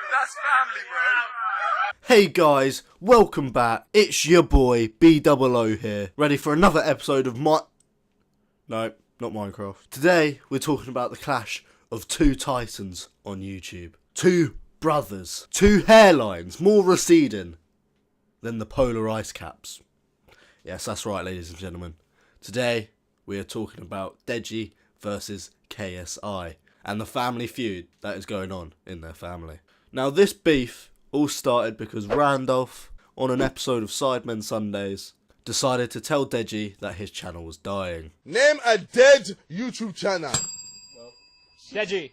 That's family, bro. Hey guys, welcome back. It's your boy B00 here, ready for another episode of No, not Minecraft. Today we're talking about the clash of two titans on YouTube. Two brothers, two hairlines more receding than the polar ice caps. Yes, that's right, ladies and gentlemen. Today we are talking about Deji versus KSI and the family feud that is going on in their family. Now, this beef all started because Randolph, on an episode of Sidemen Sundays, decided to tell Deji that his channel was dying. Name a dead YouTube channel. Deji.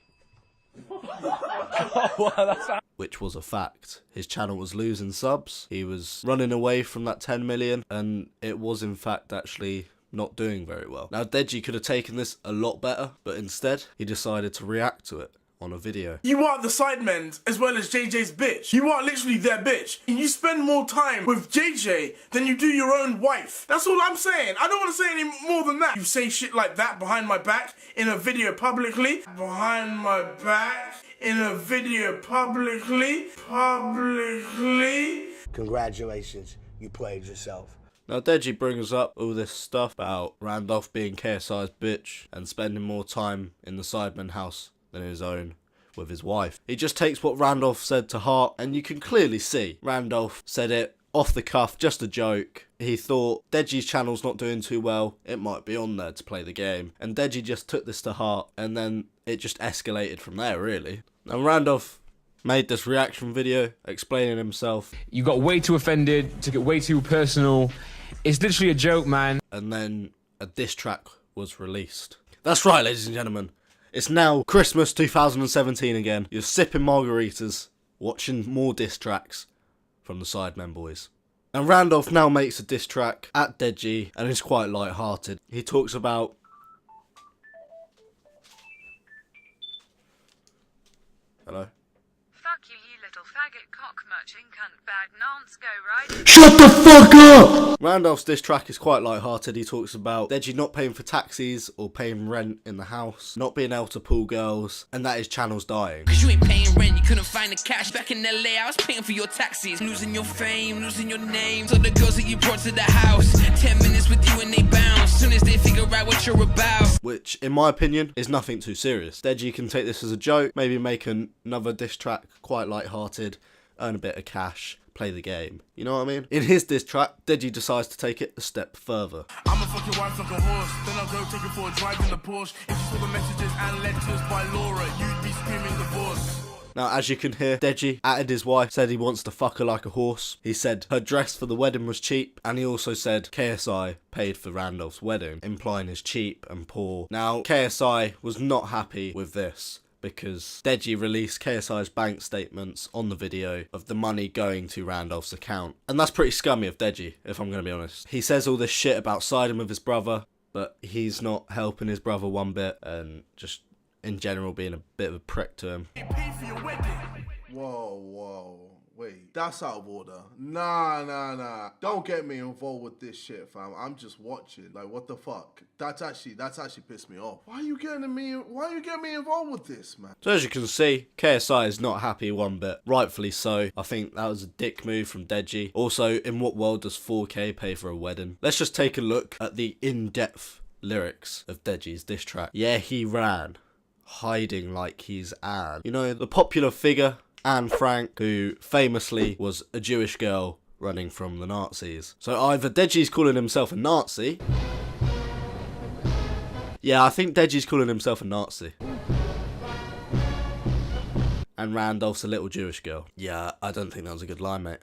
Which was a fact. His channel was losing subs, he was running away from that 10 million, and it was in fact actually not doing very well. Now, Deji could have taken this a lot better, but instead, he decided to react to it on a video. You are the Sidemen as well as JJ's bitch. You are literally their bitch. And you spend more time with JJ than you do your own wife. That's all I'm saying. I don't want to say any more than that. You say shit like that behind my back in a video publicly. Behind my back in a video publicly. Congratulations, you played yourself. Now, Deji brings up all this stuff about Randolph being KSI's bitch and spending more time in the Sidemen house than his own with his wife. He just takes what Randolph said to heart, and you can clearly see Randolph said it off the cuff, just a joke. He thought Deji's channel's not doing too well, it might be on there to play the game, and Deji just took this to heart, and then it just escalated from there, really. Now, Randolph made this reaction video explaining himself. You got way too offended, took it way too personal. It's literally a joke, man. And then a diss track was released. That's right, ladies and gentlemen. It's now Christmas 2017 again. You're sipping margaritas, watching more diss tracks from the Sidemen boys. And Randolph now makes a diss track at Deji, and it's quite light-hearted. He talks about... Hello? Fuck you, you little faggot cock muching cunt bag nonce, go right. Shut the fuck up! Randolph's diss track is quite light-hearted. He talks about Deji not paying for taxis or paying rent in the house, not being able to pull girls, and that his channel's dying. Cause you ain't paying rent, you couldn't find the cash. Back in LA, I was paying for your taxis. Losing your fame, losing your name. So the girls that you brought to the house, 10 minutes with you and they bounce. Soon as they figure out what you're about. Which, in my opinion, is nothing too serious. Deji can take this as a joke, maybe make another diss track quite light-hearted, earn a bit of cash, play the game. You know what I mean? In his diss track, Deji decides to take it a step further. I'ma fuck your wife like a horse, then I'll go take her for a drive in the Porsche. If you saw the messages and letters by Laura, you'd be screaming divorce. Now, as you can hear, Deji added his wife, said he wants to fuck her like a horse. He said her dress for the wedding was cheap, and he also said KSI paid for Randolph's wedding, implying he's cheap and poor. Now, KSI was not happy with this, because Deji released KSI's bank statements on the video of the money going to Randolph's account. And that's pretty scummy of Deji, if I'm going to be honest. He says all this shit about siding with his brother, but he's not helping his brother one bit, and just in general being a bit of a prick to him. Whoa, wait, that's out of order. Nah. Don't get me involved with this shit, fam. I'm just watching. Like, what the fuck? That's actually pissed me off. Why are you getting me involved with this, man? So as you can see, KSI is not happy one bit. Rightfully so. I think that was a dick move from Deji. Also, in what world does 4K pay for a wedding? Let's just take a look at the in-depth lyrics of Deji's diss track. Yeah, he ran, hiding like he's Anne. You know, the popular figure Anne Frank, who famously was a Jewish girl running from the Nazis. So either Deji's calling himself a Nazi. Yeah, I think Deji's calling himself a Nazi. And Randolph's a little Jewish girl. Yeah, I don't think that was a good line, mate.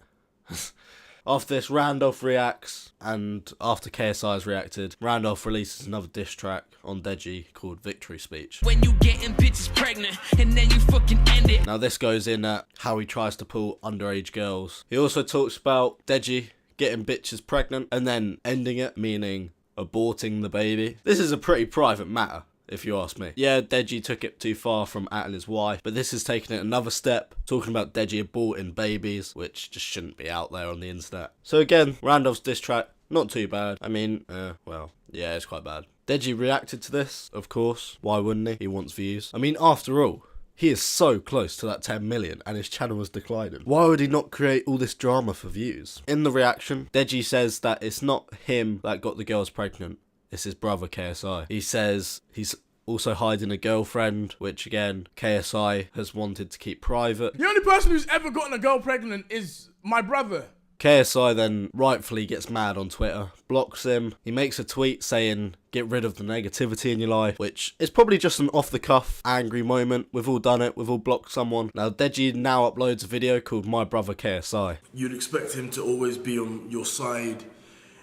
After this, Randolph reacts, and after KSI has reacted, Randolph releases another diss track on Deji called Victory Speech. When you getting bitches pregnant, and then you fucking end it. Now this goes in at how he tries to pull underage girls. He also talks about Deji getting bitches pregnant and then ending it, meaning aborting the baby. This is a pretty private matter, if you ask me. Yeah, Deji took it too far from atting his wife, but this is taking it another step, talking about Deji aborting babies, which just shouldn't be out there on the internet. So again, Randolph's diss track, not too bad. I mean, well, yeah, it's quite bad. Deji reacted to this, of course. Why wouldn't he? He wants views. I mean, after all, he is so close to that 10 million and his channel was declining. Why would he not create all this drama for views? In the reaction, Deji says that it's not him that got the girls pregnant. It's his brother KSI. He says he's also hiding a girlfriend, which again, KSI has wanted to keep private. The only person who's ever gotten a girl pregnant is my brother. KSI then rightfully gets mad on Twitter, blocks him. He makes a tweet saying, get rid of the negativity in your life, which is probably just an off-the-cuff, angry moment. We've all done it. We've all blocked someone. Now, Deji now uploads a video called My Brother KSI. You'd expect him to always be on your side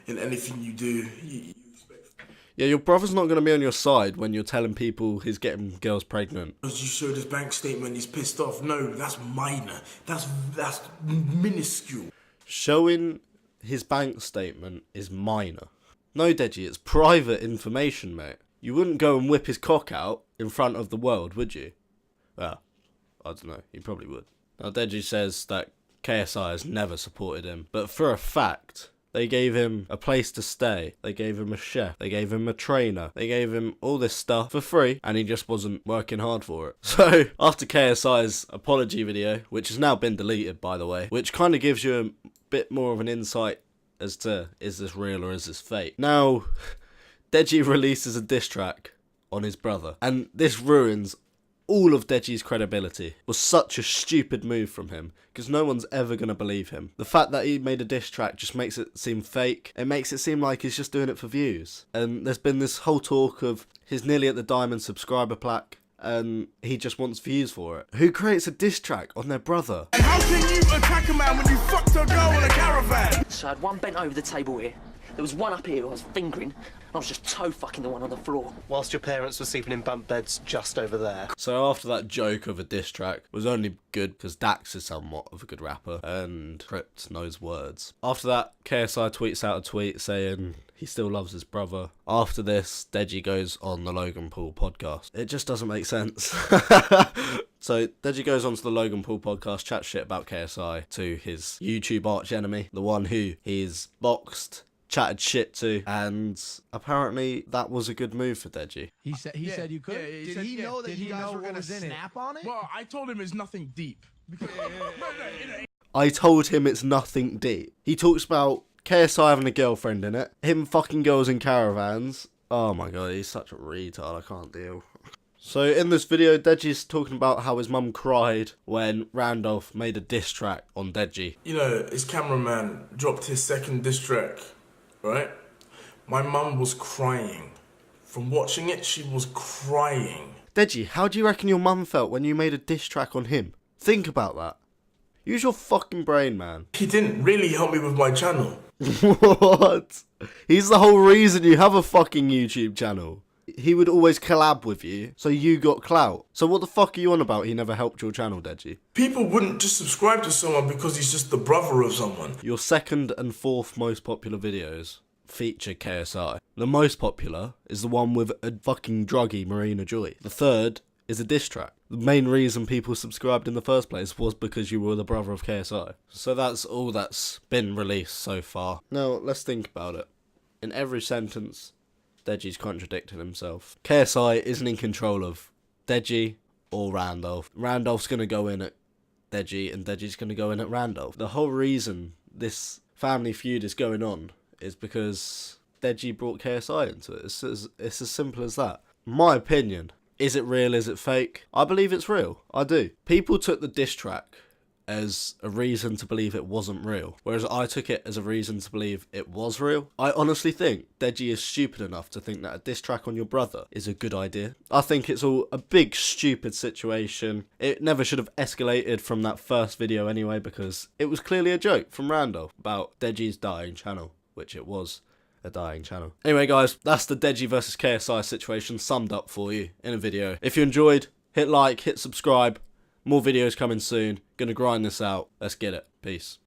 in anything you do. Yeah, your brother's not going to be on your side when you're telling people he's getting girls pregnant. As you showed his bank statement, he's pissed off. No, that's minor. That's minuscule. Showing his bank statement is minor. No, Deji, it's private information, mate. You wouldn't go and whip his cock out in front of the world, would you? Well, I don't know. You probably would. Now, Deji says that KSI has never supported him, but for a fact, they gave him a place to stay. They gave him a chef. They gave him a trainer. They gave him all this stuff for free, and he just wasn't working hard for it. So, after KSI's apology video, which has now been deleted, by the way, which kind of gives you a bit more of an insight as to, is this real or is this fake? Now, Deji releases a diss track on his brother, and this ruins all of Deji's credibility. It was such a stupid move from him, because no one's ever going to believe him. The fact that he made a diss track just makes it seem fake. It makes it seem like he's just doing it for views. And there's been this whole talk of he's nearly at the diamond subscriber plaque, and he just wants views for it. Who creates a diss track on their brother? And how can you attack a man when you fucked a girl in a caravan? So I had one bent over the table here. There was one up here who I was fingering. I was just toe fucking the one on the floor. Whilst your parents were sleeping in bunk beds just over there. So after that joke of a diss track was only good because Dax is somewhat of a good rapper and Crypt knows words. After that, KSI tweets out a tweet saying he still loves his brother. After this, Deji goes on the Logan Paul podcast. It just doesn't make sense. So Deji goes onto the Logan Paul podcast, chats shit about KSI to his YouTube arch enemy, the one who he's boxed, chatted shit to, and apparently that was a good move for Deji. He said you could. Did he know that you guys were gonna snap on it? Well, I told him it's nothing deep. I told him it's nothing deep. He talks about KSI having a girlfriend in it, him fucking girls in caravans. Oh my god, he's such a retard, I can't deal. So in this video, Deji's talking about how his mum cried when Randolph made a diss track on Deji. You know, his cameraman dropped his second diss track, right? My mum was crying. From watching it, she was crying. Deji, how do you reckon your mum felt when you made a diss track on him? Think about that. Use your fucking brain, man. He didn't really help me with my channel. What? He's the whole reason you have a fucking YouTube channel. He would always collab with you, so you got clout. So what the fuck are you on about? He never helped your channel, Deji. People wouldn't just subscribe to someone because he's just the brother of someone. Your second and fourth most popular videos feature KSI. The most popular is the one with a fucking druggy Marina Joy. The third is a diss track. The main reason people subscribed in the first place was because you were the brother of KSI. So that's all that's been released so far. Now, let's think about it. In every sentence, Deji's contradicting himself. KSI isn't in control of Deji or Randolph. Randolph's going to go in at Deji and Deji's going to go in at Randolph. The whole reason this family feud is going on is because Deji brought KSI into it. It's as simple as that. My opinion. Is it real? Is it fake? I believe it's real. I do. People took the diss track as a reason to believe it wasn't real, whereas I took it as a reason to believe it was real. I honestly think Deji is stupid enough to think that a diss track on your brother is a good idea. I think it's all a big stupid situation. It never should have escalated from that first video anyway, because it was clearly a joke from Randolph about Deji's dying channel, which it was a dying channel. Anyway guys, that's the Deji versus KSI situation summed up for you in a video. If you enjoyed, hit like, hit subscribe. More videos coming soon. Gonna grind this out. Let's get it. Peace.